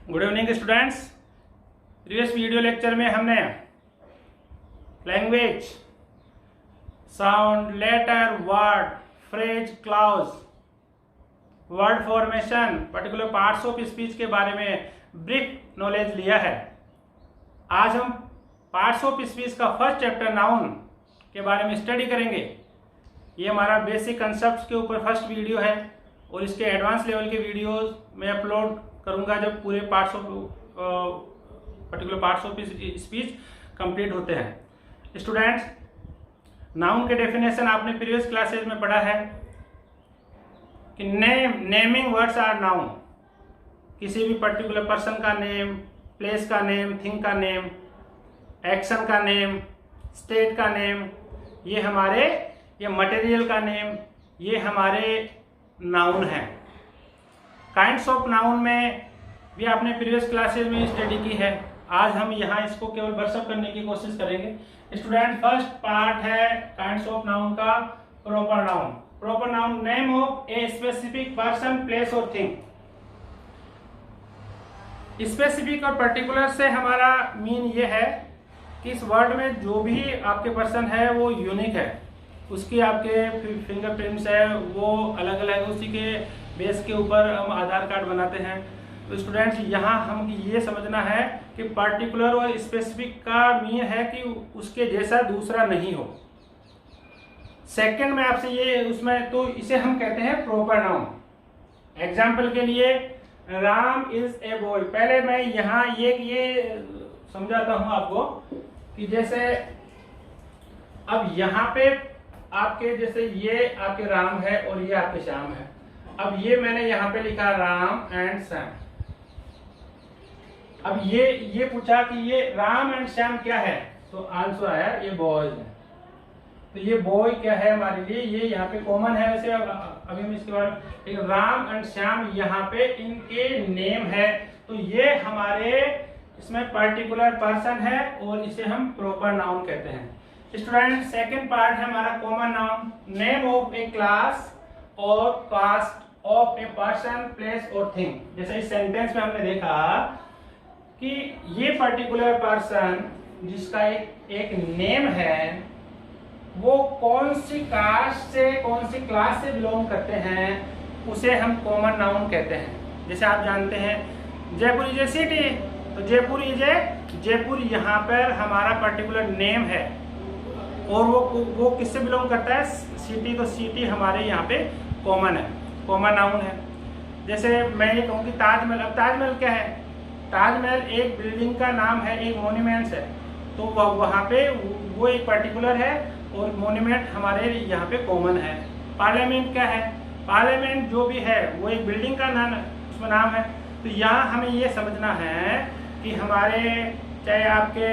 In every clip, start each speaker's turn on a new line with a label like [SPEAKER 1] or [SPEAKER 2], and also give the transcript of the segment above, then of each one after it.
[SPEAKER 1] Good evening students. Previous video lecture में हमने language, sound, letter, word, phrase, clause, word formation, particular parts of speech के बारे में brief knowledge लिया है। आज हम पार्ट्स ऑफ स्पीच का फर्स्ट चैप्टर नाउन के बारे में स्टडी करेंगे। ये हमारा बेसिक कंसेप्ट के ऊपर फर्स्ट वीडियो है और इसके एडवांस लेवल के वीडियोस मैं अपलोड करूंगा जब पूरे particular parts of speech complete होते हैं। स्टूडेंट्स, नाउन के डेफिनेशन आपने प्रीवियस क्लासेज में पढ़ा है कि नेमिंग वर्ड्स आर नाउन। किसी भी पर्टिकुलर पर्सन का नेम, प्लेस का नेम, थिंग का नेम, एक्शन का नेम, स्टेट का नेम, ये मटेरियल का नेम, ये हमारे नाउन है। काइंड्स ऑफ नाउन में भी आपने प्रीवियस क्लासेस में स्टडी की है। आज हम यहाँ इसको केवल ब्रशअप करने की कोशिश करेंगे। स्टूडेंट, फर्स्ट पार्ट है काइंड्स ऑफ नाउन का proper noun. Proper noun, name of a specific person, place और थिंग। स्पेसिफिक और पर्टिकुलर से हमारा मीन ये है कि इस वर्ड में जो भी आपके पर्सन है वो यूनिक है, उसकी आपके फिंगरप्रिंट्स है वो अलग अलग है, उसी के बेस के ऊपर हम आधार कार्ड बनाते हैं। तो स्टूडेंट्स, यहाँ हम ये समझना है कि पर्टिकुलर और स्पेसिफिक का मीन है कि उसके जैसा दूसरा नहीं हो। सेकंड में आपसे ये उसमें तो इसे हम कहते हैं प्रॉपर नाउन। एग्जाम्पल के लिए, राम इज ए बॉय। पहले मैं यहाँ ये समझाता हूँ आपको कि जैसे अब यहाँ पे आपके जैसे ये आपके राम है और ये आपके श्याम है। अब ये मैंने यहाँ पे लिखा राम एंड श्याम। अब ये पूछा कि ये राम एंड श्याम क्या है, तो आंसर आया ये बॉयज है। तो ये बॉय क्या है हमारे लिए, ये यहाँ पे कॉमन है। वैसे अभी हम इसके बारे में, राम एंड श्याम यहाँ पे इनके नेम है, तो ये हमारे इसमें पर्टिकुलर पर्सन है और इसे हम प्रॉपर नाउन कहते हैं। स्टूडेंट, सेकंड पार्ट है हमारा common noun, name of a class और caste of a person, place और थिंग। जैसे इस सेंटेंस में हमने देखा कि ये पर्टिकुलर पर्सन जिसका एक नेम है वो कौन सी कास्ट से, कौन सी क्लास से बिलोंग करते हैं, उसे हम कॉमन नाउन कहते हैं। जैसे आप जानते हैं जयपुर इज ए सिटी, तो जयपुर यहाँ पर हमारा पर्टिकुलर नेम है और वो किससे बिलोंग करता है, सिटी। तो सिटी हमारे यहाँ पे कॉमन है, कॉमन नाउन है। जैसे मैं ये कहूँ कि ताजमहल, अब ताजमहल क्या है, ताजमहल एक बिल्डिंग का नाम है, एक मोन्यूमेंट्स है, तो वहाँ पे वो एक पर्टिकुलर है और मोन्यूमेंट हमारे यहाँ पे कॉमन है। पार्लियामेंट क्या है, पार्लियामेंट जो भी है वो एक बिल्डिंग का नाम, उसमें नाम है। तो यहाँ हमें ये समझना है कि हमारे चाहे आपके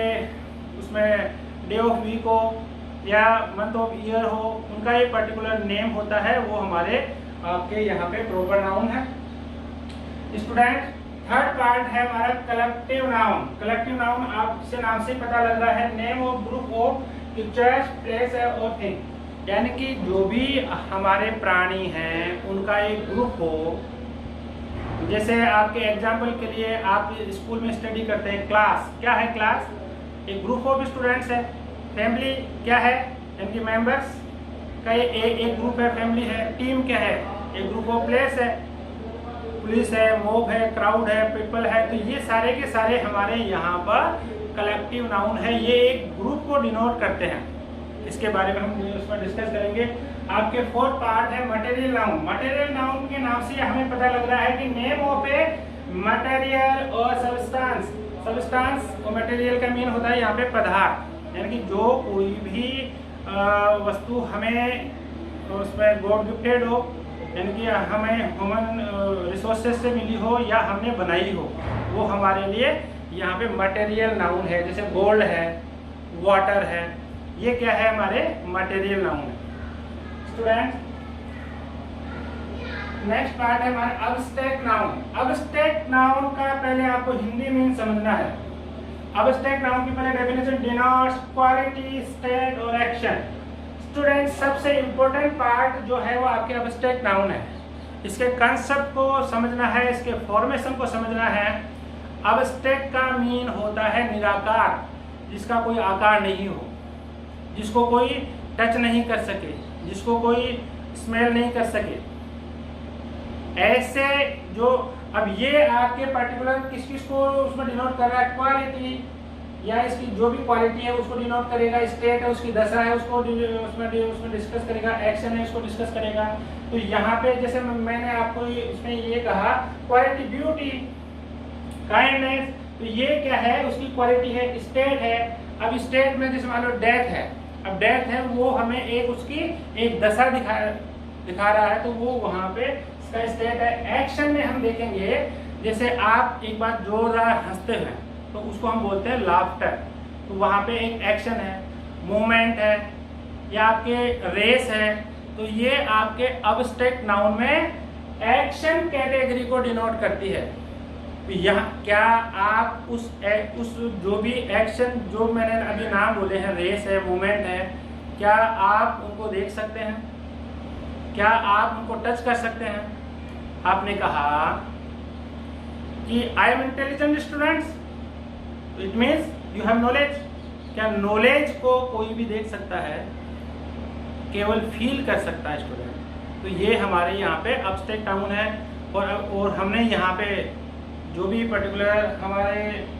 [SPEAKER 1] उसमें डे ऑफ वीक हो या मंथ ऑफ ईयर हो, उनका एक पर्टिकुलर नेम होता है, वो हमारे आपके यहाँ पे प्रॉपर नाउन है। स्टूडेंट, थर्ड पार्ट है हमारा कलेक्टिव नाउन। कलेक्टिव नाउन आपसे नाम से पता लग रहा है, name of group of pictures, place और थिंग। यानी कि जो भी हमारे प्राणी हैं उनका एक ग्रुप हो। जैसे आपके एग्जाम्पल के लिए आप स्कूल में स्टडी करते हैं, क्लास क्या है, क्लास एक ग्रुप ऑफ स्टूडेंट्स है। फैमिली क्या है, इनके मेंबर्स का एक ग्रुप है, फैमिली है। टीम क्या है, एक ग्रुप ऑफ प्लेस है, पुलिस है, मॉब है, क्राउड है, पीपल है। तो ये सारे के सारे हमारे यहाँ पर कलेक्टिव नाउन है, ये एक ग्रुप को डिनोट करते हैं। इसके बारे में हम उसमें डिस्कस करेंगे। आपके फोर्थ पार्ट है मटेरियल नाउन। मटेरियल नाउन के नाम से हमें पता लग रहा है कि नेम ऑफ ए मटेरियल और सब्सटेंस। सब्सटेंस और मटेरियल का मीन होता है यहाँ पे पदार्थ, यानी कि जो कोई भी वस्तु हमें उसमें गॉड गिफ्टेड हो, यानी कि हमें ह्यूमन रिसोर्सेज से मिली हो या हमने बनाई हो, वो हमारे लिए यहाँ पे मटेरियल नाउन है। जैसे गोल्ड है, वाटर है, ये क्या है, हमारे मटेरियल नाउन है। स्टूडेंट, नेक्स्ट पार्ट है हमारा अब्स्ट्रैक्ट नाउन। अब्स्ट्रैक्ट नाउन का पहले आपको हिंदी मीन समझना है। अब्स्ट्रैक्ट नाउन की पहले डेफिनेशन, डिनोट्स क्वालिटी, स्टेट और एक्शन। स्टूडेंट, सबसे इंपॉर्टेंट पार्ट जो है वो आपके अब्स्ट्रैक्ट नाउन है। इसके कंसेप्ट को समझना है, इसके फॉर्मेशन को समझना है। अब्स्ट्रैक्ट का मीन होता है निराकार, जिसका कोई आकार नहीं हो, जिसको कोई टच नहीं कर सके, जिसको कोई स्मेल नहीं कर सके। ऐसे जो अब ये आपके पर्टिकुलर किस किस को उसमें डिनोट कर रहा है, क्वालिटी या इसकी जो भी क्वालिटी है उसको डिनोट करेगा, स्टेट है उसकी दशा है उसको उसमें डिस्कस करेगा, एक्शन है उसको डिस्कस करेगा। तो यहाँ पे जैसे मैंने आपको इसमें ये कहा क्वालिटी, ब्यूटी, काइंडनेस, तो ये क्या है उसकी क्वालिटी है, स्टेट है। अब स्टेट में जैसे मान लो डेथ है, अब डेथ है वो हमें एक उसकी एक दशा दिखा रहा है, तो वो वहां पे इसका स्टेट है। एक्शन में हम देखेंगे जैसे आप एक बार जोरदार हंसते हैं तो उसको हम बोलते हैं लाफ्टर, तो वहां पे एक एक्शन है, मूवमेंट है, या आपके रेस है, तो ये आपके अब्स्ट्रैक्ट नाउन में एक्शन कैटेगरी को डिनोट करती है। तो यहाँ क्या आप उस जो भी एक्शन जो मैंने अभी नाम बोले हैं, रेस है, मूवमेंट है, क्या आप उनको देख सकते हैं? क्या आप उनको टच कर सकते हैं? आपने कहा कि I am intelligent students, it means you have knowledge. क्या नॉलेज को कोई भी देख सकता है? केवल फील कर सकता है स्टूडेंट। तो ये हमारे यहाँ पे अब्स्ट्रैक्ट नाउन है। और हमने यहाँ पे जो भी पर्टिकुलर हमारे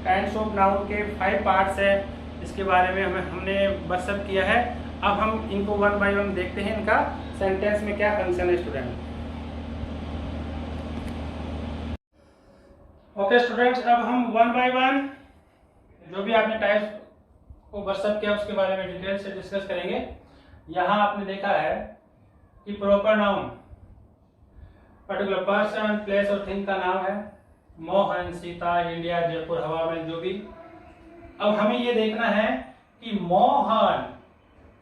[SPEAKER 1] काइंड्स ऑफ नाउन के 5 पार्ट्स है, इसके बारे में हमने बसअप किया है। अब हम इनको वन बाय वन देखते हैं, इनका सेंटेंस में क्या फंक्शन है स्टूडेंट। ओके स्टूडेंट्स, अब हम वन बाय वन जो भी आपने टाइप्स को बसअप किया उसके बारे में डिटेल से डिस्कस करेंगे। यहाँ आपने देखा है कि proper noun particular person, place और थिंग का नाम है। मोहन, सीता, इंडिया, जयपुर, हवा में, जो भी। अब हमें ये देखना है कि मोहन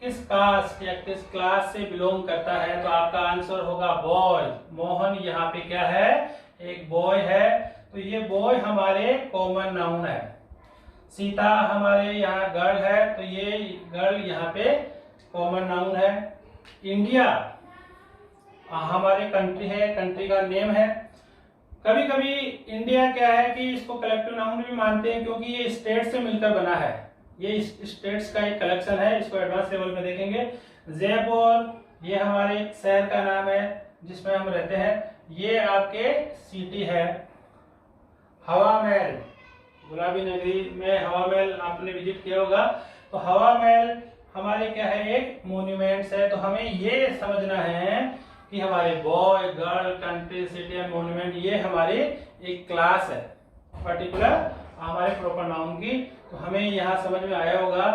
[SPEAKER 1] किस कास्ट या किस क्लास से बिलोंग करता है, तो आपका आंसर होगा बॉय। मोहन यहाँ पे क्या है? एक बॉय है, तो ये बॉय हमारे कॉमन नाउन है। सीता हमारे यहाँ गर्ल है, तो ये गर्ल यहाँ पे कॉमन नाउन है। इंडिया हमारे कंट्री है, कंट्री का नेम है। कभी कभी इंडिया क्या है कि इसको कलेक्टिव नाउन भी मानते हैं, क्योंकि ये स्टेट से मिलकर बना है। ये स्टेट्स का एक कलेक्शन है, इसको एडवांस लेवल में देखेंगे। जयपुर ये हमारे शहर का नाम है जिसमें हम रहते हैं, ये आपके सिटी है। हवा महल, गुलाबी नगरी में हवा महल आपने विजिट किया होगा, तो हवा महल हमारे क्या है? एक मॉन्यूमेंट्स है। तो हमें ये समझना है कि हमारे boy, girl, country, city and monument ये हमारी एक क्लास है पर्टिकुलर हमारे प्रॉपर नाउन की। तो हमें यहाँ समझ में आया होगा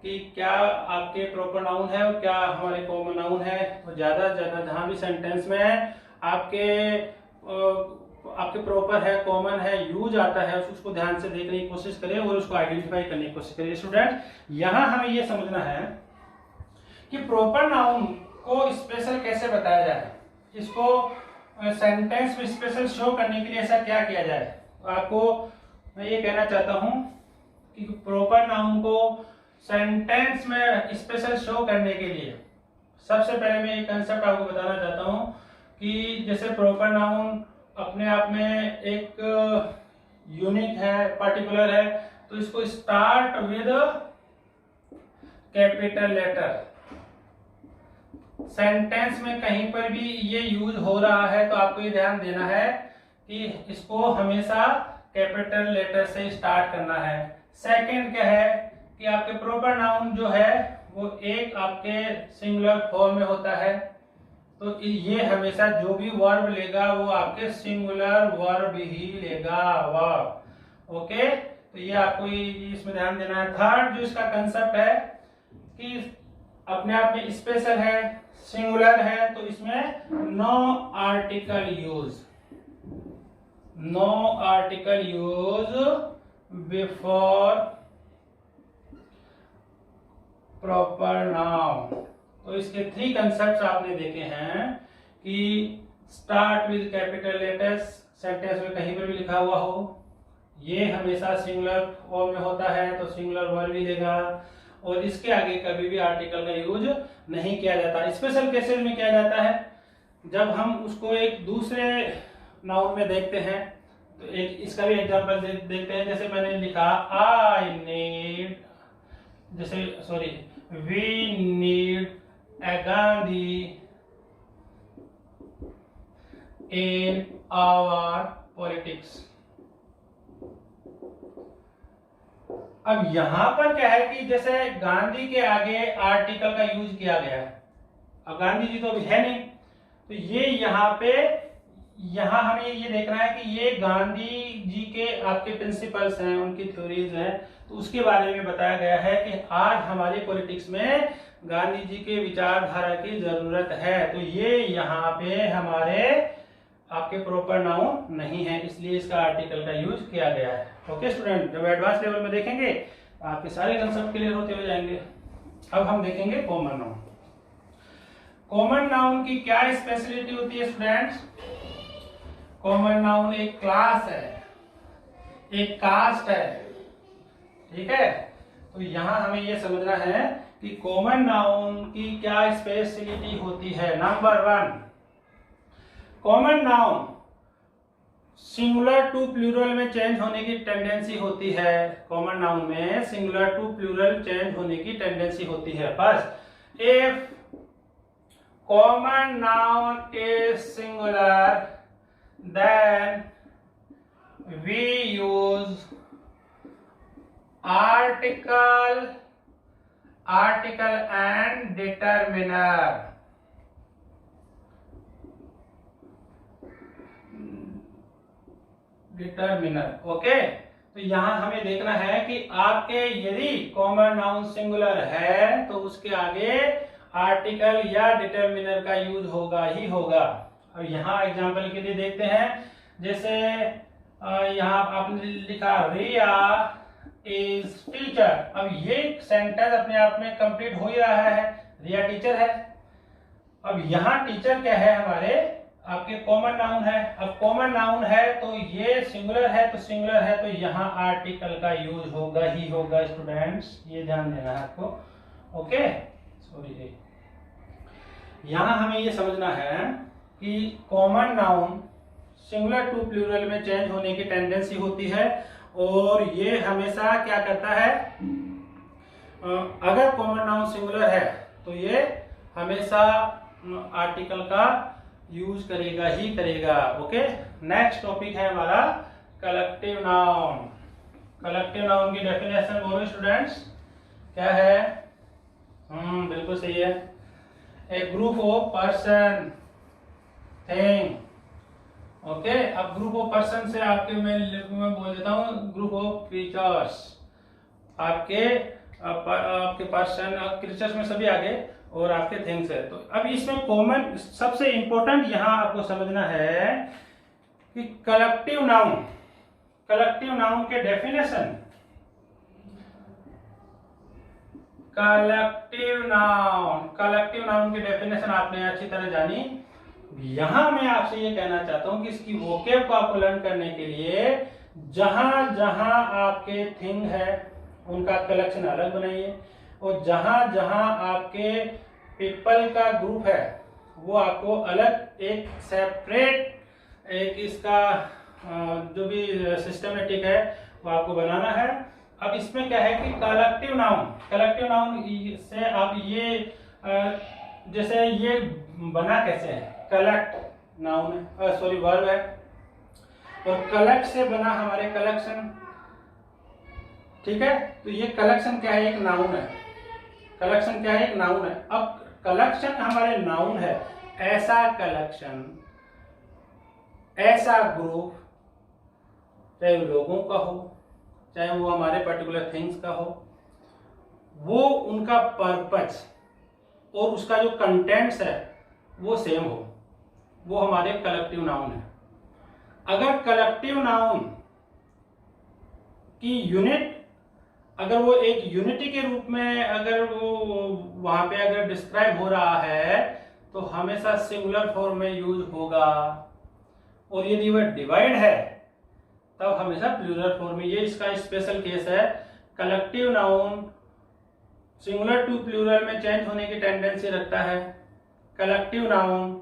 [SPEAKER 1] कि क्या आपके प्रॉपर नाउन है और क्या हमारे कॉमन नाउन है। और ज्यादा जहां भी सेंटेंस में आपके प्रॉपर है, कॉमन है, यूज आता है, उसको ध्यान से देखने की कोशिश करें और उसको आइडेंटिफाई करने की कोशिश करें। स्टूडेंट, यहाँ हमें ये समझना है कि प्रॉपर नाउन को स्पेशल कैसे बताया जाए, इसको सेंटेंस में स्पेशल शो करने के लिए ऐसा क्या किया जाए। तो आपको मैं ये कहना चाहता हूं कि प्रॉपर नाउन को सेंटेंस में स्पेशल शो करने के लिए सबसे पहले मैं एक कंसेप्ट आपको बताना चाहता हूं कि जैसे प्रॉपर नाउन अपने आप में एक यूनिक है, पर्टिकुलर है, तो इसको start with capital letter. Sentence में कहीं पर भी ये यूज हो रहा है तो आपको ये ध्यान देना है कि इसको हमेशा कैपिटल लेटर से स्टार्ट करना है। सेकंड क्या है कि आपके प्रॉपर नाउन जो है वो एक आपके सिंगुलर फॉर्म में होता है, तो ये हमेशा जो भी वर्ब लेगा वो आपके सिंगुलर वर्ब ही लेगा, वर्ब। ओके, तो ये आपको इसमें ध्यान देना है। थर्ड जो इसका कंसेप्ट है कि अपने आप में स्पेशल है, सिंगुलर है, तो इसमें no article use, no article use before proper noun. तो इसके 3 कंसेप्ट आपने देखे हैं कि start with capital letters, sentence में कहीं पर भी लिखा हुआ हो, ये हमेशा सिंगुलर फॉर्म में होता है तो सिंगुलर वर्ब ही देगा, और इसके आगे कभी भी आर्टिकल का यूज नहीं किया जाता। स्पेशल केसेस में किया जाता है जब हम उसको एक दूसरे नाउन में देखते हैं, तो एक इसका भी एग्जांपल देखते हैं। जैसे मैंने लिखा आई नीड, जैसे sorry we need a Gandhi in our politics. अब यहां पर क्या है कि जैसे गांधी के आगे आर्टिकल का यूज किया गया है। अब गांधी जी तो अभी है नहीं, तो ये यहाँ हमें ये देखना है कि ये गांधी जी के आपके प्रिंसिपल्स हैं, उनकी थ्योरीज हैं, तो उसके बारे में बताया गया है कि आज हमारी पॉलिटिक्स में गांधी जी के विचारधारा की जरूरत है। तो ये यहाँ पे हमारे आपके प्रॉपर नाउन नहीं है, इसलिए इसका आर्टिकल का यूज किया गया है। ओके स्टूडेंट, जब एडवांस लेवल में देखेंगे आपके सारे कंसेप्ट क्लियर होते हो जाएंगे। अब हम देखेंगे कॉमन नाउन। कॉमन नाउन की क्या स्पेशलिटी होती है स्टूडेंट्स? कॉमन नाउन एक क्लास है, एक कास्ट है, ठीक है। तो यहां हमें यह समझना है कि कॉमन नाउन की क्या स्पेशलिटी होती है। Number 1, common noun singular to plural में चेंज होने की टेंडेंसी होती है। कॉमन नाउन में सिंगुलर टू प्लूरल चेंज होने की टेंडेंसी होती है। First, if common noun is singular then we use article and determiner। Okay, तो यहां हमें देखना है कि आपके यदि कॉमन नाउन सिंगुलर है तो उसके आगे आर्टिकल या डिटरमिनर का यूज होगा ही होगा। अब यहाँ एग्जाम्पल के लिए देखते हैं। जैसे यहाँ आपने लिखा रिया इज टीचर। अब ये सेंटेंस अपने आप में कंप्लीट हो ही रहा है, रिया टीचर है। अब यहाँ टीचर क्या है, हमारे आपके कॉमन नाउन है। अब कॉमन नाउन है तो ये सिंगुलर है, तो सिंगुलर है तो यहाँ आर्टिकल का यूज होगा ही होगा स्टूडेंट्स, ये ध्यान देना है आपको। ओके, सॉरी, यहाँ हमें ये समझना है कि common noun singular to plural में चेंज होने की टेंडेंसी होती है, और ये हमेशा क्या करता है, अगर कॉमन नाउन सिंगुलर है तो ये हमेशा आर्टिकल का यूज करेगा ही करेगा। ओके, नेक्स्ट टॉपिक है हमारा कलेक्टिव नाउन। कलेक्टिव नाउन की डेफिनेशन बोलो स्टूडेंट्स, क्या है? बिल्कुल सही है, a group of person thing. Okay, अब ग्रुप ऑफ पर्सन से आपके मैं बोल देता हूँ ग्रुप ऑफ क्रीचर्स। आपके पर्सन क्रीचर्स में सभी आगे और आपके थिंग्स है। तो अब इसमें कॉमन सबसे इंपॉर्टेंट यहाँ आपको समझना है कि कलेक्टिव नाउन के डेफिनेशन। कलेक्टिव नाउन की डेफिनेशन आपने अच्छी तरह जानी। यहां मैं आपसे ये कहना चाहता हूं कि इसकी वोकेब को आपको लर्न करने के लिए जहां जहां आपके थिंग है उनका कलेक्शन अलग बनाइए, और जहां जहां आपके पीपल का ग्रुप है वो आपको अलग एक सेपरेट एक इसका जो भी सिस्टमेटिक है वो आपको बनाना है। अब इसमें क्या है कि कलेक्टिव नाउन से आप ये जैसे ये बना कैसे है, कलेक्ट नाउन है, सॉरी वर्ब है, और कलेक्ट से बना हमारे कलेक्शन, ठीक है। तो ये कलेक्शन क्या है, एक नाउन है। कलेक्शन क्या है, एक नाउन है। अब कलेक्शन हमारे नाउन है, ऐसा कलेक्शन, ऐसा ग्रुप, चाहे लोगों का हो चाहे वो हमारे पर्टिकुलर थिंग्स का हो, वो उनका पर्पस और उसका जो कंटेंट्स है वो सेम हो, वो हमारे कलेक्टिव नाउन है। अगर कलेक्टिव नाउन की यूनिट, अगर वो एक यूनिटी के रूप में अगर वो वहां पे अगर डिस्क्राइब हो रहा है तो हमेशा सिंगुलर फॉर्म में यूज होगा, और यदि वह डिवाइड है तब हमेशा प्लूरल फॉर्म में। ये इसका स्पेशल केस है। Collective noun singular to plural में चेंज होने की टेंडेंसी रखता है। कलेक्टिव नाउन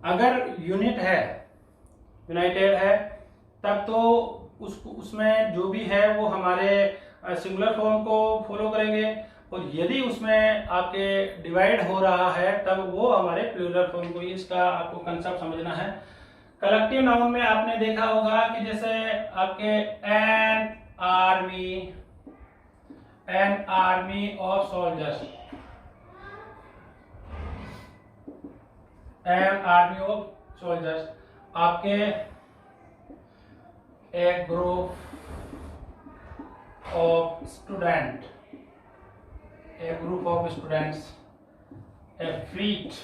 [SPEAKER 1] अगर यूनिट है, यूनाइटेड है, तब तो उसमें जो भी है वो हमारे सिंगुलर फॉर्म को फॉलो करेंगे, और यदि उसमें आपके डिवाइड हो रहा है तब वो हमारे प्लूरल फॉर्म को, इसका आपको कंसेप्ट समझना है। कलेक्टिव नाउन में आपने देखा होगा कि जैसे आपके an army of soldiers, an army of soldiers, आपके एक group of student, a group of students, a fleet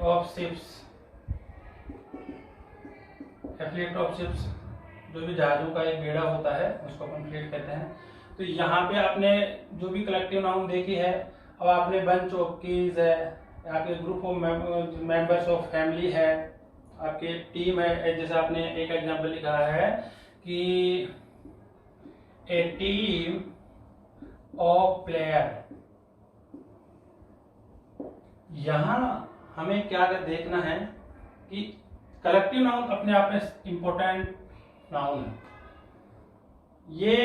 [SPEAKER 1] of ships, जो भी जहाजों का एक बेड़ा होता है उसको अपन फ्लीट कहते हैं। तो यहाँ पे आपने जो भी कलेक्टिव नाउन देखी है, अब आपने बंच ऑफ कीज है, आपके group of members of family है, आपके टीम है, जैसे आपने एक एग्जांपल लिखा है कि ए टीम ऑफ प्लेयर। यहां हमें क्या देखना है कि कलेक्टिव नाउन अपने आप में इंपॉर्टेंट नाउन है। ये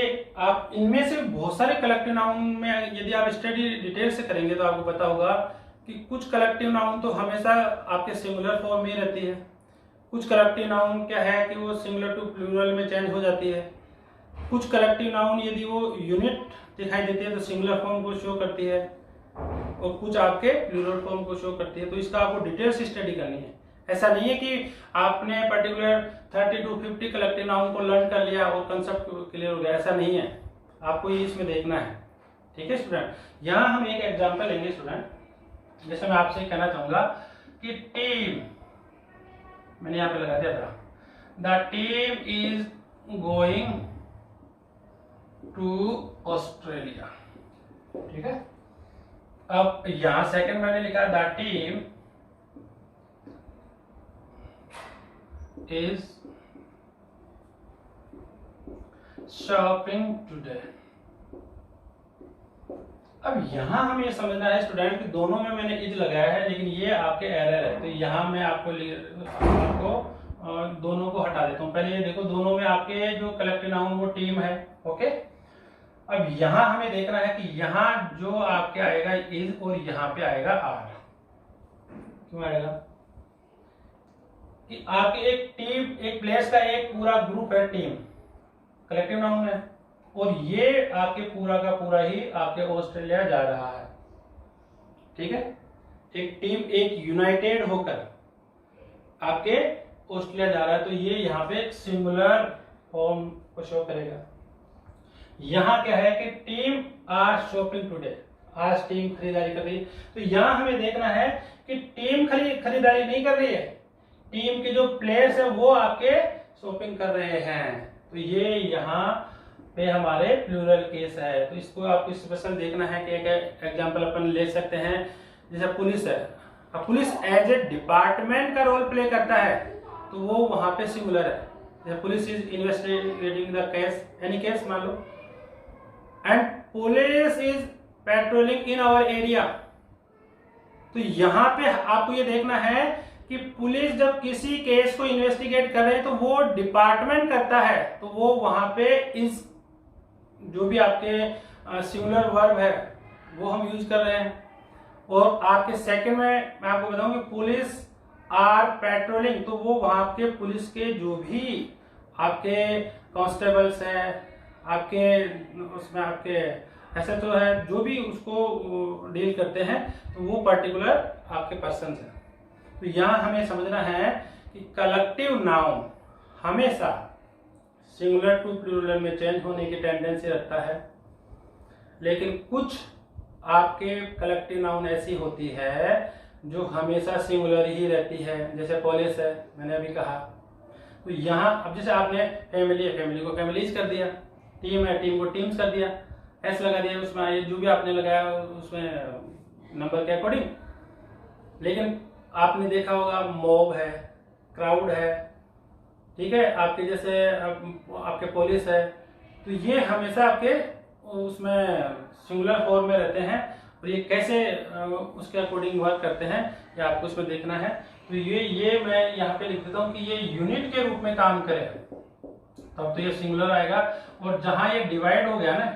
[SPEAKER 1] आप इनमें से बहुत सारे कलेक्टिव नाउन में यदि आप स्टडी डिटेल से करेंगे तो आपको पता होगा कि कुछ कलेक्टिव नाउन तो हमेशा आपके सिंगुलर फॉर्म में रहती है, कुछ कलेक्टिव नाउन क्या है कि वो सिंगुलर टू प्लूरल में चेंज हो जाती है, कुछ कलेक्टिव नाउन यदि वो यूनिट दिखाई देती है तो सिंगुलर फॉर्म को शो करती है, और कुछ आपके प्लूरल फॉर्म को शो करती है। तो इसका आपको डिटेल से स्टडी करनी है। ऐसा नहीं है कि आपने पर्टिकुलर 30 to 50 कलेक्टिव नाउन को लर्न कर लिया और कंसेप्ट क्लियर हो गया, ऐसा नहीं है, आपको ये इसमें देखना है। ठीक है स्टूडेंट, यहाँ हम एक एग्जांपल लेंगे स्टूडेंट। जैसे मैं आपसे कहना चाहूंगा कि टीम, मैंने यहाँ पे लगा दिया था, the team is going to Australia. ठीक है, अब यहां सेकंड मैंने लिखा the team is shopping today. अब यहां हमें ये समझना है स्टूडेंट कि दोनों में मैंने इज लगाया है, लेकिन ये आपके एरर है। तो यहां मैं आपको दोनों को हटा देता हूं। पहले ये देखो, दोनों में आपके जो कलेक्टिव नाउन वो टीम है। ओके, अब यहां हमें देखना है कि यहां जो आपके आएगा इज और यहां पे आएगा आर। क्यों आएगा कि आपके एक टीम, एक प्लेयर्स का एक पूरा ग्रुप है, टीम कलेक्टिव नाउन है, और ये आपके पूरा का पूरा ही आपके ऑस्ट्रेलिया जा रहा है। ठीक है, एक टीम एक यूनाइटेड होकर आपके ऑस्ट्रेलिया जा रहा है, तो ये यहाँ पे सिंगुलर फॉर्म को शो करेगा। यहाँ क्या है कि टीम आर शॉपिंग टुडे, आज टीम खरीदारी कर रही है। तो यहाँ हमें देखना है कि टीम खरीदारी नहीं कर रही है, टीम के जो प्लेयर्स है वो आपके शॉपिंग कर रहे हैं। तो ये यहाँ पे हमारे प्लूरल केस है। तो इसको आपको स्पेशल देखना है कि एक एग्जांपल अपन ले सकते हैं। जैसे पुलिस है, अब पुलिस एज ए डिपार्टमेंट का रोल प्ले करता है तो वो वहां पे सिंगुलर है। जैसे police is investigating the case, any case मान लो, and police is patrolling in our area. तो यहां पे आपको ये देखना है कि पुलिस जब किसी केस को इन्वेस्टिगेट कर रहे हैं तो वो डिपार्टमेंट करता है, तो वो वहां पे इस जो भी आपके सिंगुलर वर्ब है वो हम यूज कर रहे हैं। और आपके सेकंड में मैं आपको बताऊं कि पुलिस आर पेट्रोलिंग, तो वो वहां के पुलिस के जो भी आपके कांस्टेबल्स हैं, आपके उसमें आपके एसएचओ है, जो भी उसको डील करते हैं, तो वो पर्टिकुलर आपके पर्सन है। तो यहाँ हमें समझना है कि कलेक्टिव नाउन हमेशा सिंगुलर टू प्लूरल में चेंज होने की टेंडेंसी रखता है, लेकिन कुछ आपके कलेक्टिव नाउन ऐसी होती है जो हमेशा सिंगुलर ही रहती है। जैसे पुलिस है, मैंने अभी कहा। तो यहाँ अब जैसे आपने फैमिली है, फैमिली को फैमिलीज कर दिया, टीम है, टीम को टीम्स कर दिया, एस लगा दिया, उसमें ये जो भी आपने लगाया उसमें नंबर के अकॉर्डिंग। लेकिन आपने देखा होगा मॉब है, क्राउड है, ठीक है, आपके जैसे आपके पुलिस है, तो ये हमेशा आपके उसमें सिंगुलर फॉर्म में रहते हैं। और ये कैसे उसके अकॉर्डिंग वर्क करते हैं ये आपको उसमें देखना है। तो ये मैं यहाँ पे लिख देता हूँ कि ये यूनिट के रूप में काम करे, तब तो ये सिंगुलर आएगा। और जहां ये डिवाइड हो गया ना,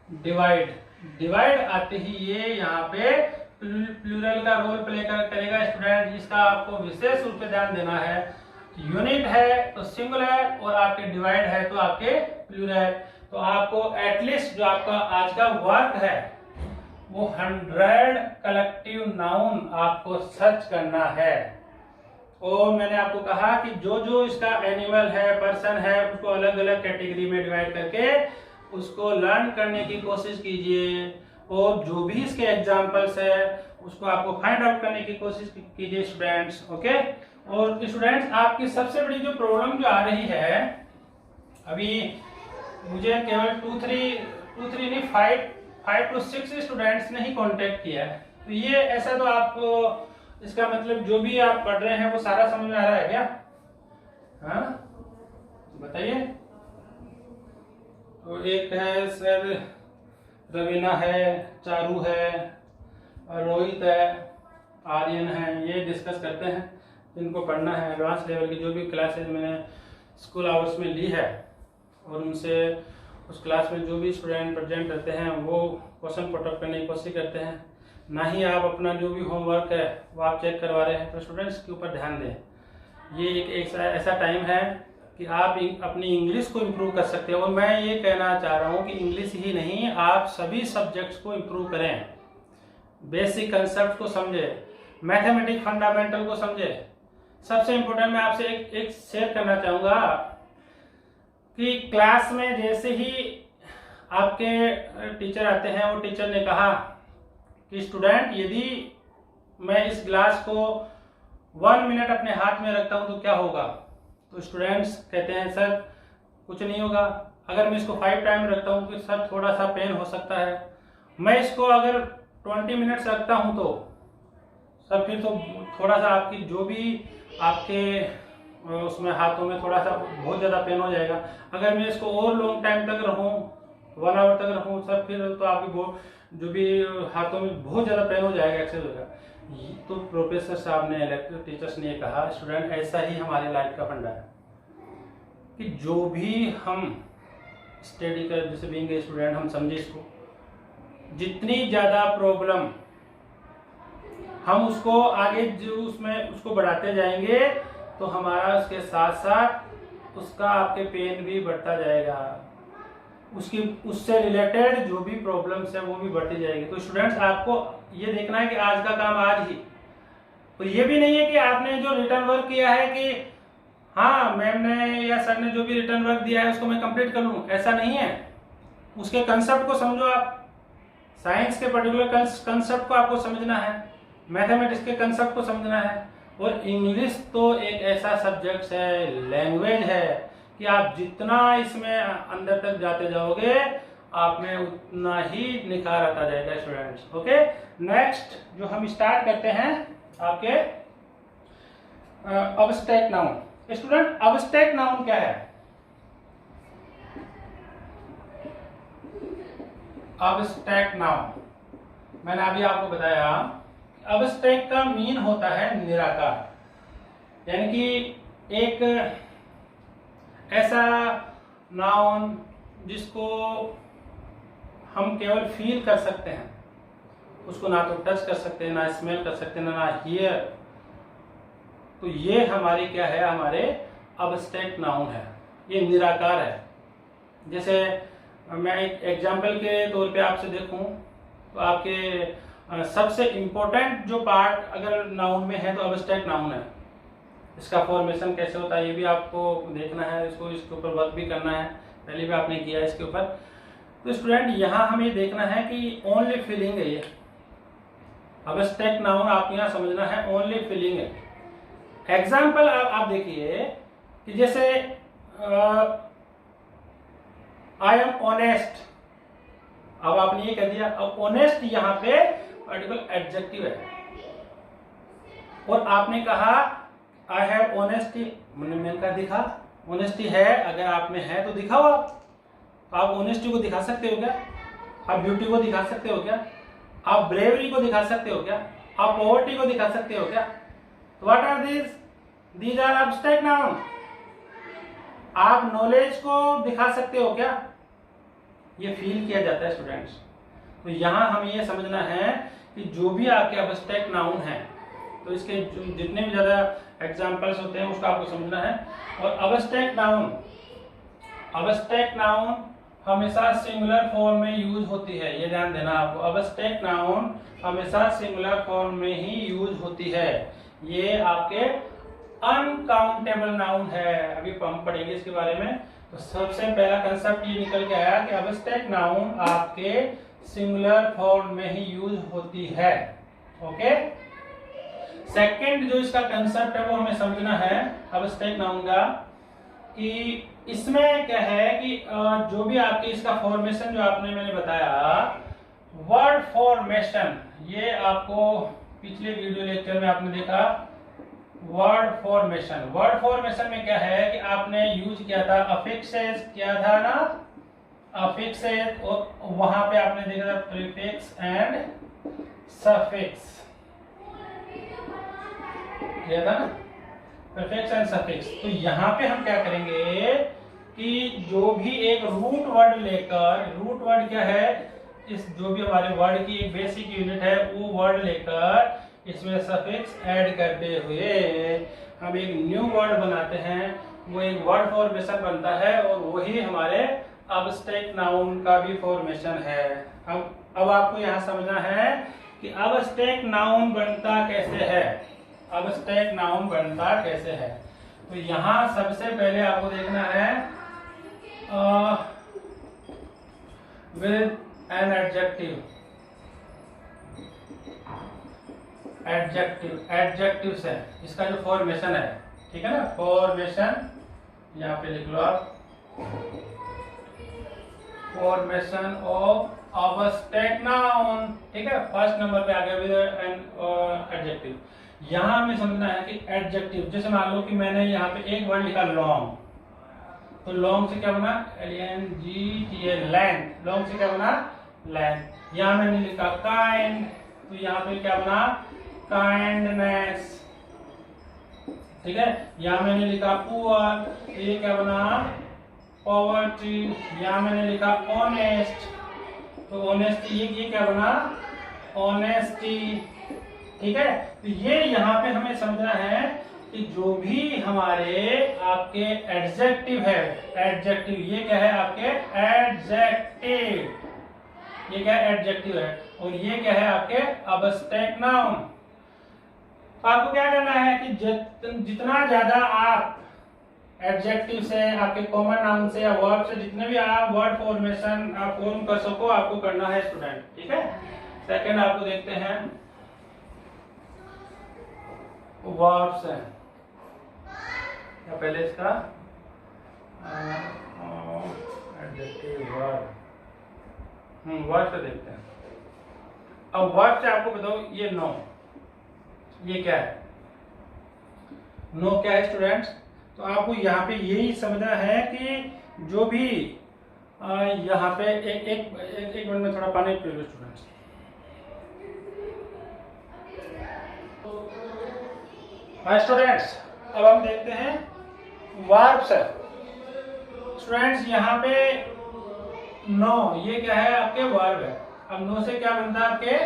[SPEAKER 1] डिवाइड आते ही ये यहाँ पे प्लूरल का रोल प्ले करेगा स्टूडेंट। इसका आपको विशेष रूप से ध्यान देना है। यूनिट है तो सिंगुलर और आपके डिवाइड है तो आपके प्लूरल। तो आपको एटलीस्ट जो आपका आज का वर्क है वो 100 कलेक्टिव नाउन आपको सर्च करना है। और मैंने आपको कहा कि जो जो इसका एनिमल है, पर्सन है, उसको अलग अलग कैटेगरी में डिवाइड करके उसको लर्न करने की कोशिश कीजिए। और जो भी इसके एग्जाम्पल्स है उसको आपको फाइंड आउट करने की कोशिश कीजिए स्टूडेंट्स। ओके। और स्टूडेंट्स आपकी सबसे बड़ी जो प्रॉब्लम जो आ रही है, अभी मुझे केवल 2-3 नहीं 5 to 6 स्टूडेंट्स ने ही कांटेक्ट किया है। तो ये ऐसा तो आपको इसका मतलब जो भी आप पढ़ रहे हैं वो सारा समझ में आ रहा है क्या? हाँ बताइए। तो एक है सर रवीना है, चारू है, रोहित है, आर्यन है, ये डिस्कस करते हैं जिनको पढ़ना है। एडवांस लेवल की जो भी क्लासेज मैंने स्कूल आवर्स में ली है और उनसे उस क्लास में जो भी स्टूडेंट प्रेजेंट रहते हैं वो क्वेश्चन पुट अप करने की कोशिश करते हैं। ना ही आप अपना जो भी होमवर्क है वो आप चेक करवा रहे हैं। तो स्टूडेंट्स के ऊपर ध्यान दें। ये एक ऐसा टाइम है कि आप अपनी इंग्लिश को इम्प्रूव कर सकते हैं। और मैं ये कहना चाह रहा हूँ कि इंग्लिश ही नहीं, आप सभी सब्जेक्ट्स को इम्प्रूव करें। बेसिक कंसेप्ट को समझे, मैथमेटिक्स फंडामेंटल को समझे। सबसे इम्पोर्टेंट मैं आपसे एक शेयर करना चाहूँगा कि क्लास में जैसे ही आपके टीचर आते हैं, वो टीचर ने कहा कि स्टूडेंट यदि मैं इस ग्लास को 1 मिनट अपने हाथ में रखता हूँ तो क्या होगा? तो स्टूडेंट्स कहते हैं सर कुछ नहीं होगा। अगर मैं इसको 5 टाइम रखता हूँ तो सर थोड़ा सा पेन हो सकता है। मैं इसको अगर 20 मिनट्स रखता हूँ तो सर फिर तो थोड़ा सा आपकी जो भी आपके उसमें हाथों में थोड़ा सा बहुत ज़्यादा पेन हो जाएगा। अगर मैं इसको और लॉन्ग टाइम तक रहूँ, 1 आवर तक रहूँ सर फिर तो आपकी जो भी हाथों में बहुत ज़्यादा पेन हो जाएगा, एक्सेस होगा। तो प्रोफेसर साहब ने, इलेक्टिव टीचर्स ने कहा स्टूडेंट ऐसा ही हमारी लाइफ का फंडा है कि जो भी हम स्टडी कर, जैसे बीइंग ए स्टूडेंट हम समझे इसको, जितनी ज़्यादा प्रॉब्लम हम उसको आगे जो उसमें उसको बढ़ाते जाएंगे तो हमारा उसके साथ साथ उसका आपके पेन भी बढ़ता जाएगा। उससे रिलेटेड जो भी प्रॉब्लम्स है वो भी बढ़ती जाएगी। तो स्टूडेंट्स आपको ये देखना है कि आज का काम आज ही। तो ये भी नहीं है कि आपने जो रिटर्न वर्क किया है कि हाँ मैम ने या सर ने जो भी रिटर्न वर्क दिया है उसको मैं कंप्लीट कर लूँ, ऐसा नहीं है। उसके कंसेप्ट को समझो आप। साइंस के पर्टिकुलर कंसेप्ट को आपको समझना है, मैथमेटिक्स के कंसेप्ट को समझना है। और इंग्लिश तो एक ऐसा सब्जेक्ट है, लैंग्वेज है कि आप जितना इसमें अंदर तक जाते जाओगे आप में उतना ही निखार आता जाएगा स्टूडेंट्स। ओके। नेक्स्ट जो हम स्टार्ट करते हैं आपके abstract noun. Student abstract noun क्या है? अब्स्ट्रैक्ट नाउन मैंने अभी आपको बताया, अब्स्ट्रैक्ट का मीन होता है निराकार, यानी कि एक ऐसा नाउन जिसको हम केवल फील कर सकते हैं, उसको ना तो टच कर सकते हैं, ना स्मेल कर सकते हैं, ना हियर। तो ये हमारी क्या है, हमारे अब्स्ट्रैक्ट नाउन है, ये निराकार है। जैसे मैं एक एग्जाम्पल के तौर पे आपसे देखूं तो आपके सबसे इम्पोर्टेंट जो पार्ट अगर नाउन में है तो अब्स्ट्रैक्ट नाउन है। इसका फॉर्मेशन कैसे होता है ये भी आपको देखना है, इसके ऊपर वर्क भी करना है, पहले भी आपने किया है इसके ऊपर। तो स्टूडेंट यहाँ हमें देखना है कि ओनली फीलिंग है ये अब्स्ट्रैक्ट नाउन, आप यहाँ समझना है ओनली फीलिंग है। एग्जाम्पल आप देखिए कि जैसे आई एम ऑनेस्ट, अब आपने ये कह दिया, अब ऑनेस्ट यहाँ पे पर्टिकुलर एडजेक्टिव है और आपने कहा आई हैव ऑनेस्टी, मैंने कहा दिखा, ऑनेस्टी है, अगर आप में है तो दिखाओ। आप ऑनेस्टी को दिखा सकते हो क्या? आप ब्यूटी को दिखा सकते हो क्या? आप ब्रेवरी को दिखा सकते हो क्या? आप पॉवर्टी को दिखा सकते हो क्या? तो what are these are abstract noun. आप नॉलेज को दिखा सकते हो क्या, ये फील किया जाता है स्टूडेंट्स। तो यहाँ हमें ये समझना है कि जो भी आपके एब्स्ट्रैक्ट नाउन है, तो इसके जितने भी ज्यादा एग्जांपल्स होते हैं उसको आपको समझना है। और एब्स्ट्रैक्ट नाउन हमेशा सिंगुलर फॉर्म में यूज होती है, ये ध्यान देना आपको। एब्स्ट्रैक्ट नाउन हमेशा सिंगुलर फॉर्म में ही यूज होती है। ये आपके अनकाउंटेबल नाउन है, अभी हम पढ़ेंगे इसके बारे में। तो सबसे पहला कंसेप्ट ये निकल के आया कि एब्स्ट्रैक्ट नाउन आपके सिंगुलर फॉर्म में ही यूज होती है। ओके, सेकंड जो इसका कंसेप्ट है वो हमें समझना है एब्स्ट्रैक्ट नाउन का, कि इसमें क्या है कि जो भी आपके इसका फॉर्मेशन जो आपने मैंने बताया वर्ड फॉर्मेशन, ये आपको पिछले वीडियो लेक्चर में आपने देखा वर्ड फॉर्मेशन में क्या है कि आपने यूज किया था अफिक्सेस, किया था ना अफिक्सेस, और वहां पे आपने देखा था प्रीफिक्स एंड सफिक्स, किया था ना प्रीफिक्स एंड सफिक्स। तो यहाँ पे हम क्या करेंगे कि जो भी एक रूट वर्ड लेकर, रूट वर्ड क्या है, इस जो भी हमारे वर्ड की एक बेसिक यूनिट है वो वर्ड लेकर इसमें सफिक्स ऐड करते हुए हम एक न्यू वर्ड बनाते हैं, वो एक वर्ड फॉर्मेशन बनता है, और वही हमारे एब्स्ट्रैक्ट नाउन का भी फॉर्मेशन है। अब आपको यहाँ समझना है कि एब्स्ट्रैक्ट नाउन बनता कैसे है, एब्स्ट्रैक्ट नाउन बनता कैसे है। तो यहाँ सबसे पहले आपको देखना है विद एन एडजेक्टिव से इसका जो फॉर्मेशन है, ठीक है ना, फॉर्मेशन यहाँ पे लिख लो आप, फॉर्मेशन ऑफ एब्स्ट्रैक्ट नाउन, ठीक है। फर्स्ट नंबर पे आ गया विद एन एडजेक्टिव। यहाँ हमें समझना है कि एडजेक्टिव, जैसे मान लो कि मैंने यहाँ पे एक वर्ड लिखा लॉन्ग, तो लॉन्ग से क्या बना LNGTA, लेंथ, लॉन्ग से क्या बना लेंथ। यहाँ मैंने लिखा काइंड, तो यहाँ पे क्या बना काइंडनेस, ठीक है। यहाँ मैंने लिखा पुअर, तो ये क्या बना पॉवर्टी। यहाँ मैंने लिखा ऑनेस्ट, तो ऑनेस्टी, ये क्या बना ऑनेस्टी, ठीक है। तो ये यहाँ पे हमें समझना है कि जो भी हमारे आपके एडजेक्टिव है, एडजेक्टिव ये क्या है आपके एडजेक्टिव, ये क्या है एडजेक्टिव है, और ये क्या है आपके एब्स्ट्रैक्ट नाउन। तो आपको क्या करना है कि जितना ज्यादा आप एडजेक्टिव से, आपके कॉमन नाउन से या वर्ब से जितने भी आप वर्ड फॉर्मेशन आप फॉर्म कर सको आपको करना है स्टूडेंट, ठीक है। सेकंड आपको देखते हैं वर्ब्स है, या पहले इसका एडजेक्टिव वर्ब, वर्ब से देखते हैं। अब वर्ब से आपको बताओ ये नो, ये क्या है नो, क्या है स्टूडेंट्स। तो आपको यहाँ पे यही समझना है कि जो भी यहाँ पे एक मिनट में थोड़ा पानी पी लो स्टूडेंट्स। स्टूडेंट्स अब हम देखते हैं वर्ब्स। स्टूडेंट्स यहाँ पे नो, ये क्या है आपके वर्ब है। अब नो से क्या बनता है आपके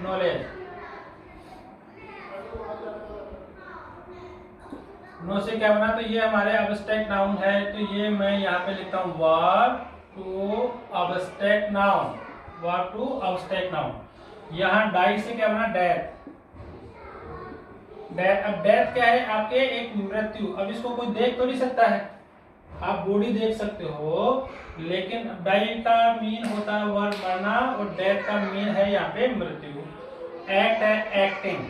[SPEAKER 1] नॉलेज, नो से क्या बना, तो ये हमारे एब्स्ट्रैक्ट नाउन है, तो ये मैं यहाँ पे लिखता हूँ verb to abstract noun, verb to abstract noun. यहाँ डाई से क्या बना डेथ, अब डेथ क्या है आपके एक मृत्यु। अब इसको कोई देख तो नहीं सकता है, आप बॉडी देख सकते हो, लेकिन डाई का मीन होता है वर्ब मरना, और डेथ का मीन है यहाँ पे मृत्यु। एक्ट है एक्टिंग,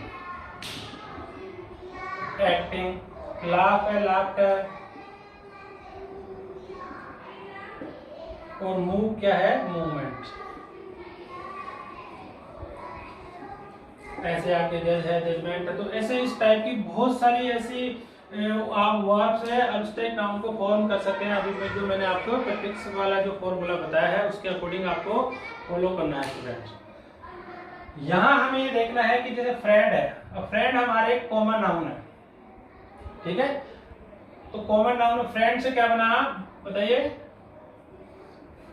[SPEAKER 1] एक्टिंग। लाफ है लाफ्टर, और मूव क्या है मूवमेंट। ऐसे आपके जज है जजमेंट है। तो ऐसे इस टाइप की बहुत सारी ऐसी आप वर्ब से एब्स्ट्रैक्ट नाउन को फॉर्म कर सकते हैं। अभी में जो मैंने आपको प्रीफिक्स वाला जो फॉर्मूला बताया है उसके अकॉर्डिंग आपको फॉलो करना है स्टूडेंट। यहाँ हमें ये देखना है कि जैसे फ्रेंड है, फ्रेंड हमारे कॉमन नाउन है, ठीक है। तो कॉमन नाउन फ्रेंड से क्या बना बताइए,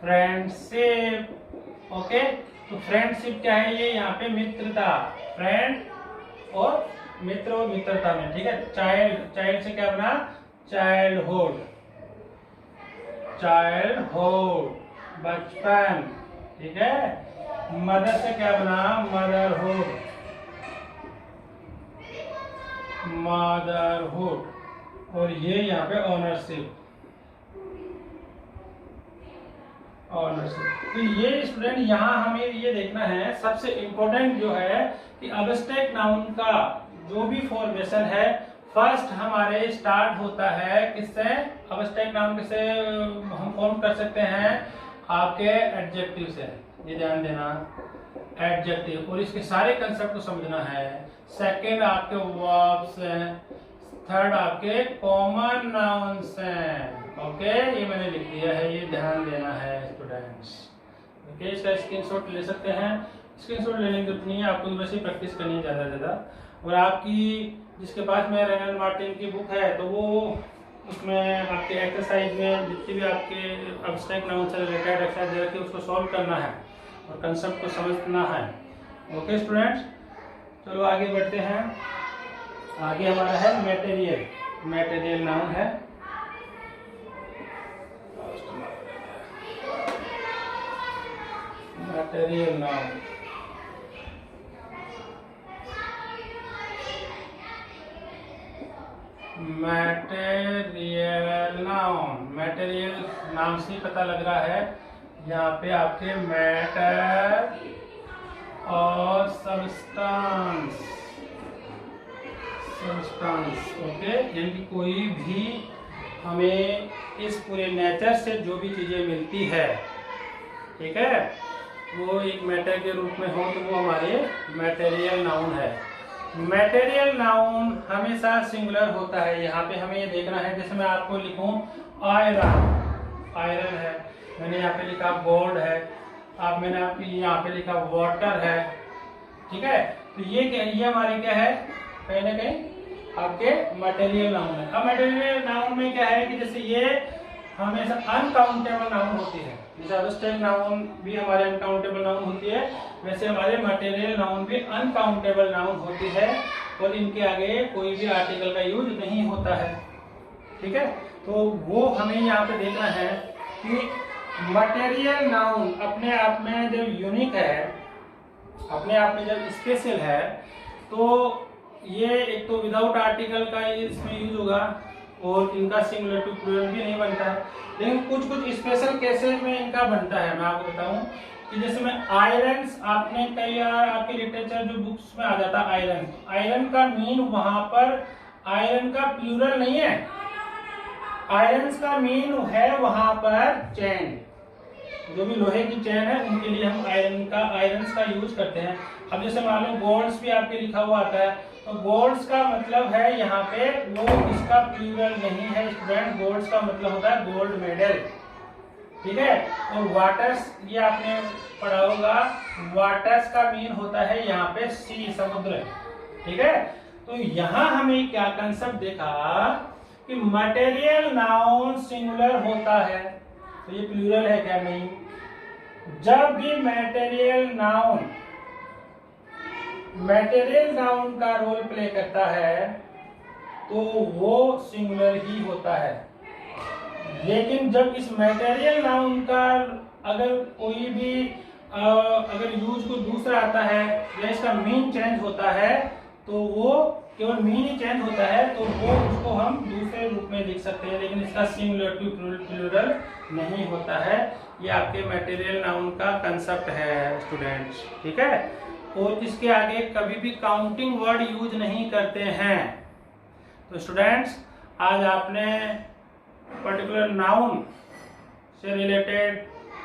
[SPEAKER 1] फ्रेंडशिप। ओके, तो फ्रेंडशिप क्या है, ये यहाँ पे मित्रता, फ्रेंड और मित्र और मित्रता में, ठीक है। चाइल्ड, चाइल्ड से क्या बना, चाइल्डहुड, चाइल्डहुड बचपन, ठीक है। मदर से क्या बना, मदरहुड, मदरहुड। और ये यहाँ पे ऑनरशिप, ऑनरशिप। तो ये स्टूडेंट यहाँ हमें ये देखना है, सबसे इंपॉर्टेंट जो है कि अब्स्ट्रैक्ट नाउन का जो भी फॉर्मेशन है, फर्स्ट हमारे स्टार्ट होता है किससे, अब्स्ट्रैक्ट नाउन किससे हम फॉर्म कर सकते हैं, आपके एडजेक्टिव से, ये ध्यान देना, एडजेक्टिव। और इसके सारे कंसेप्ट को समझना है। सेकंड आपके वर्ब्स हैं, थर्ड आपके कॉमन नाउन्स हैं। ओके, ये मैंने लिख दिया है, ये ध्यान देना है स्टूडेंट्स। ओके, इसका स्क्रीनशॉट ले सकते हैं, स्क्रीनशॉट लेने की जरूरत नहीं है, आपको वैसे ही प्रैक्टिस करनी है ज़्यादा। और आपकी जिसके पास में रेनल मार्टिन की बुक है, तो वो उसमें आपके एक्सरसाइज में जितने भी आपके अब्स्ट्रैक्ट नाउन से रिलेटेड एक्सरसाइज दे रखी है, उसको सॉल्व करना है और कंसेप्ट को समझना है। ओके स्टूडेंट्स, चलो आगे बढ़ते हैं। आगे हमारा है मटेरियल, मटेरियल नाउन है। Material noun, material noun, material नाम से ही पता लग रहा है, यहाँ पे आपके मैटर और सब्सटेंस, सब्सटेंस। ओके, यानी कि कोई भी हमें इस पूरे नेचर से जो भी चीजें मिलती है, ठीक है, वो एक मैटर के रूप में हो तो वो हमारे मटेरियल नाउन है। मटेरियल नाउन हमेशा सिंगुलर होता है। यहाँ पे हमें ये देखना है, जैसे मैं आपको लिखूं आयरन, आयरन है, मैंने यहाँ पे लिखा गोल्ड है, आप मैंने आपके यहाँ पे लिखा वाटर है, ठीक है। तो ये क्या, ये हमारे क्या है, कहीं ना कहीं आपके मटेरियल नाउन है। अब मटेरियल नाउन में क्या है कि जैसे ये हमेशा अनकाउंटेबल नाउन होती है, जैसे अब्स्ट्रैक्ट नाउन भी हमारे अनकाउंटेबल नाउन होती है, वैसे हमारे मटेरियल नाउन भी अनकाउंटेबल नाउन होती है, और इनके आगे कोई भी आर्टिकल का यूज नहीं होता है, ठीक है। तो वो हमें यहाँ पे देखना है कि मटेरियल नाउन अपने आप में जब यूनिक है, अपने आप में जब स्पेशल है, तो ये एक तो विदाउट आर्टिकल का इसमें यूज होगा, और इनका सिंगुलर टू प्लूरल भी नहीं बनता है। लेकिन कुछ कुछ स्पेशल केसेस में इनका बनता है। मैं आपको बताऊं कि जैसे में आयरन्स, आपने कई आपके लिटरेचर जो बुक्स में आ जाता है आयरन, आयरन का मीन वहां पर आयरन का प्लूरल नहीं है, आयरन्स का मीन है वहां पर चैन, जो भी लोहे की चैन है उनके लिए हम आयरन्स का यूज करते हैं। अब जैसे मान लो गोल्ड्स भी आपके लिखा हुआ आता है, तो गोल्ड्स का मतलब है यहाँ पे वो इसका प्लूरल नहीं है स्टूडेंट, गोल्ड्स का मतलब होता है गोल्ड मेडल, ठीक है। और वाटर्स, ये आपने पढ़ा होगा, वाटर्स का मीन होता है यहाँ पे सी, समुद्र, ठीक है। तो यहाँ हमें क्या कंसेप्ट देखा कि मटेरियल नाउन सिंगुलर होता है, तो ये प्लूरल है क्या, नहीं। जब भी मटेरियल नाउन का रोल प्ले करता है तो वो सिंगुलर ही होता है। लेकिन जब इस मटेरियल नाउन का अगर कोई भी अगर यूज को दूसरा आता है या इसका मीन चेंज होता है, तो वो केवल मीन ही चेंज होता है, तो वो उसको हम दूसरे रूप में लिख सकते हैं, लेकिन इसका सिंगुलर टू प्लूरल नहीं होता है। ये आपके मटेरियल नाउन का कंसेप्ट है स्टूडेंट्स, ठीक है। और इसके आगे कभी भी काउंटिंग वर्ड यूज नहीं करते हैं। तो स्टूडेंट्स, आज आपने पर्टिकुलर नाउन से रिलेटेड,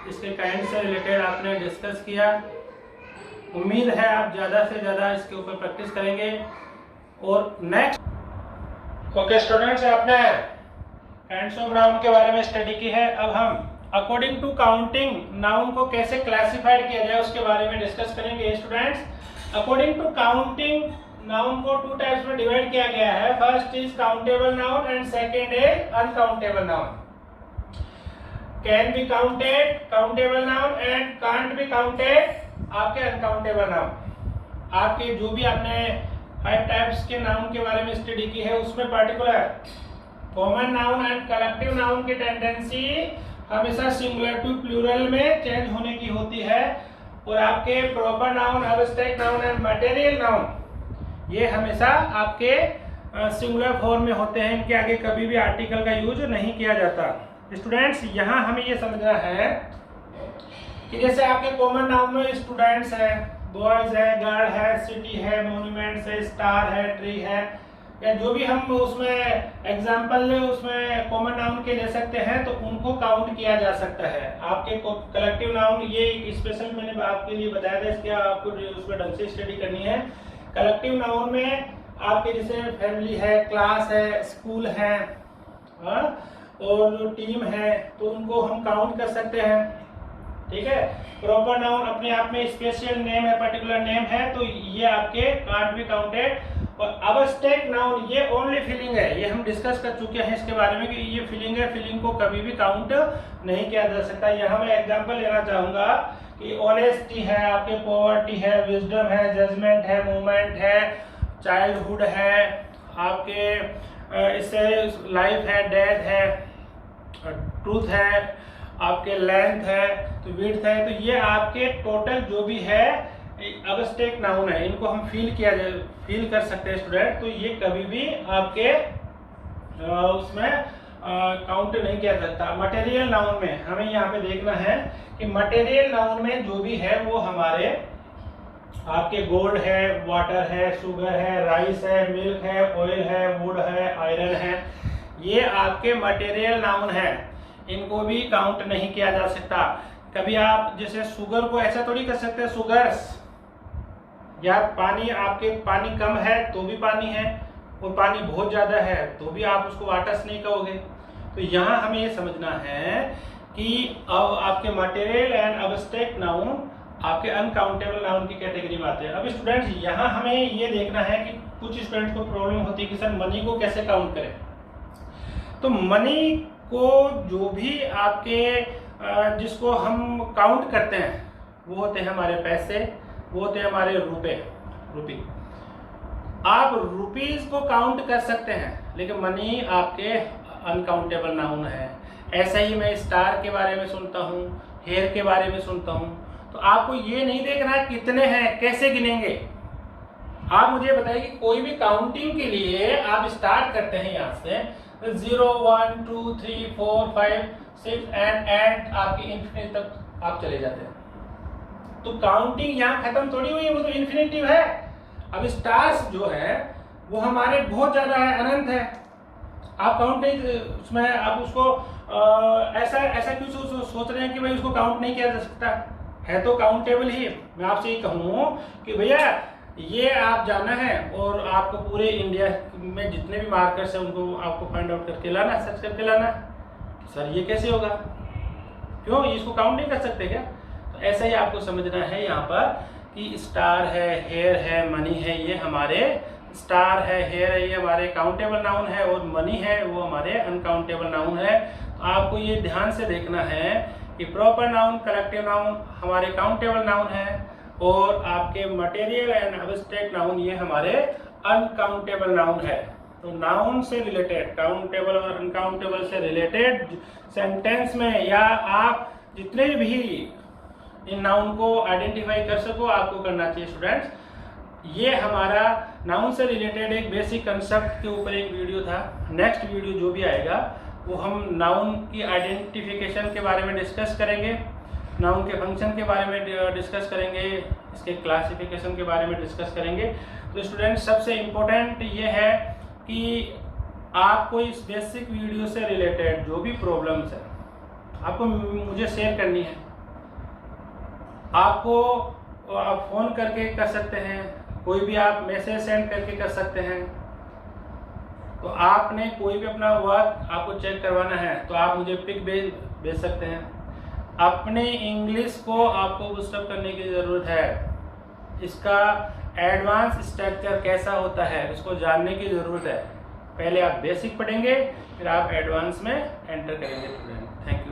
[SPEAKER 1] इसके काइंड से रिलेटेड आपने डिस्कस किया। उम्मीद है आप ज़्यादा से ज़्यादा इसके ऊपर प्रैक्टिस करेंगे। और नेक्स्ट, ओके स्टूडेंट्स, आपने काइंड्स ऑफ नाउन के बारे में स्टडी की है। अब हम अकॉर्डिंग टू काउंटिंग नाउन को कैसे क्लासिफाइड किया जाए उसके बारे में डिस्कस करेंगे students. According to counting noun को टू टाइप्स में डिवाइड किया गया है। First is countable noun and second is uncountable noun. Can be counted countable noun and can't be counted आपके अनकाउंटेबल नाउन। आपके जो भी आपने 5 टाइप्स के नाउन के बारे में स्टडी की है उसमें particular common noun and collective noun की टेंडेंसी हमेशा सिंगुलर टू प्लूरल में चेंज होने की होती है, और आपके proper noun, abstract noun and material noun ये हमेशा आपके सिंगुलर फॉर्म में होते हैं। इनके आगे कभी भी आर्टिकल का यूज नहीं किया जाता। स्टूडेंट्स, यहाँ हमें ये समझना है कि जैसे आपके कॉमन नाउन में स्टूडेंट्स है, बॉयज है, गर्ल है, सिटी है, मॉन्यूमेंट्स है, स्टार है, ट्री है, या जो भी हम उसमें एग्जाम्पल उसमें कॉमन नाउन के ले सकते हैं तो उनको काउंट किया जा सकता है। आपके कलेक्टिव नाउन ये स्पेशल मैंने आपके लिए बताया था, इसके आपको उसमें ढंग से स्टडी करनी है। कलेक्टिव नाउन में आपके जैसे फैमिली है, क्लास है, स्कूल है, और जो टीम है, तो उनको हम काउंट कर सकते हैं। ठीक है। प्रॉपर नाउन अपने आप में स्पेशल नेम है, पर्टिकुलर नेम है, तो ये आपके कांट बी काउंटेड। और अबस्ट्रैक्ट नाउन ये ओनली फीलिंग है, ये हम डिस्कस कर चुके हैं इसके बारे में कि ये फीलिंग है, फीलिंग को कभी भी काउंट नहीं किया जा सकता। यहाँ मैं एग्जांपल लेना चाहूंगा कि ऑनेस्टी है, आपके पॉवर्टी है, विजडम है, जजमेंट है, मूवमेंट है, चाइल्डहुड है, आपके इससे लाइफ है, डेथ है, ट्रूथ है, आपके लेंथ है, तो विड्थ है, तो ये आपके टोटल जो भी है अबस्ट्रैक्ट नाउन है, इनको हम फील कर सकते हैं स्टूडेंट। तो ये कभी भी आपके उसमें काउंट नहीं किया जाता। मटेरियल नाउन में हमें यहाँ पे देखना है कि मटेरियल नाउन में जो भी है वो हमारे आपके गोल्ड है, वाटर है, शुगर है, राइस है, मिल्क है, ऑयल है, वुड है, आयरन है, ये आपके मटेरियल नाउन है, इनको भी काउंट नहीं किया जा सकता। कभी आप जैसे शुगर को ऐसा थोड़ी कर सकते हैं शुगर्स, या पानी आपके पानी कम है तो भी पानी है, और पानी बहुत ज्यादा है तो भी आप उसको वाटर्स नहीं कहोगे। तो यहाँ हमें ये समझना है कि अब आपके मटेरियल एंड अबस्ट्रैक्ट नाउन आपके अनकाउंटेबल नाउन की कैटेगरी में आते हैं। अब स्टूडेंट्स यहाँ हमें ये देखना है कि कुछ स्टूडेंट्स को प्रॉब्लम होती है कि सर मनी को कैसे काउंट करें। तो मनी को जो भी आपके जिसको हम काउंट करते हैं वो होते हैं हमारे पैसे, वो होते हैं हमारे रुपी। आप रुपीज को काउंट कर सकते हैं, लेकिन मनी आपके अनकाउंटेबल नाउन है। ऐसा ही मैं स्टार के बारे में सुनता हूँ, हेयर के बारे में सुनता हूँ, तो आपको ये नहीं देखना है कितने हैं, कैसे गिनेंगे। आप मुझे बताइए कि कोई भी काउंटिंग के लिए आप स्टार्ट करते हैं यहाँ से 0 1 2 3 4 5 6 एंड आपके इन्फिनिटी तक आप चले जाते हैं। तो काउंटिंग यहाँ खत्म थोड़ी हुई है, वो तो इन्फिनिटिव है। अब स्टार्स जो है वो हमारे बहुत ज्यादा है, अनंत है। आप काउंट नहीं उसमें आप उसको ऐसा क्यों सोच रहे हैं कि भाई उसको काउंट नहीं किया जा सकता, है तो काउंटेबल ही। मैं आपसे ये कहूँ कि भैया ये आप जाना है और आपको पूरे इंडिया में जितने भी मार्कर्स हैं उनको आपको फाइंड आउट करके लाना, सर्च करके लाना। सर ये कैसे होगा, क्यों इसको काउंट नहीं कर सकते क्या? तो ऐसा ही आपको समझना है यहाँ पर कि स्टार है, हेयर है, मनी है, ये हमारे स्टार है, हेयर है, ये हमारे काउंटेबल नाउन है, और मनी है वो हमारे अनकाउंटेबल नाउन है। तो आपको ये ध्यान से देखना है कि प्रॉपर नाउन, कलेक्टिव नाउन हमारे काउंटेबल नाउन है, और आपके मटेरियल एंड एब्स्ट्रैक्ट नाउन ये हमारे अनकाउंटेबल नाउन है। तो नाउन से रिलेटेड, काउंटेबल और अनकाउंटेबल से रिलेटेड सेंटेंस में या आप जितने भी इन नाउन को आइडेंटिफाई कर सको आपको करना चाहिए स्टूडेंट्स। ये हमारा नाउन से रिलेटेड एक बेसिक कंसेप्ट के ऊपर एक वीडियो था। नेक्स्ट वीडियो जो भी आएगा वो हम नाउन की आइडेंटिफिकेशन के बारे में डिस्कस करेंगे, नाउन के फंक्शन के बारे में डिस्कस करेंगे, इसके क्लासिफिकेशन के बारे में डिस्कस करेंगे। तो स्टूडेंट सबसे इम्पोर्टेंट ये है कि आपको इस बेसिक वीडियो से रिलेटेड जो भी प्रॉब्लम्स है आपको मुझे शेयर करनी है। आपको आप फोन करके कर सकते हैं, कोई भी आप मैसेज सेंड करके कर सकते हैं। तो आपने कोई भी अपना वर्क आपको चेक करवाना है तो आप मुझे पिक भेज सकते हैं। अपने इंग्लिश को आपको बूस्टअप करने की ज़रूरत है। इसका एडवांस स्ट्रक्चर कैसा होता है उसको जानने की ज़रूरत है। पहले आप बेसिक पढ़ेंगे, फिर आप एडवांस में एंटर करेंगे स्टूडेंट। Thank you.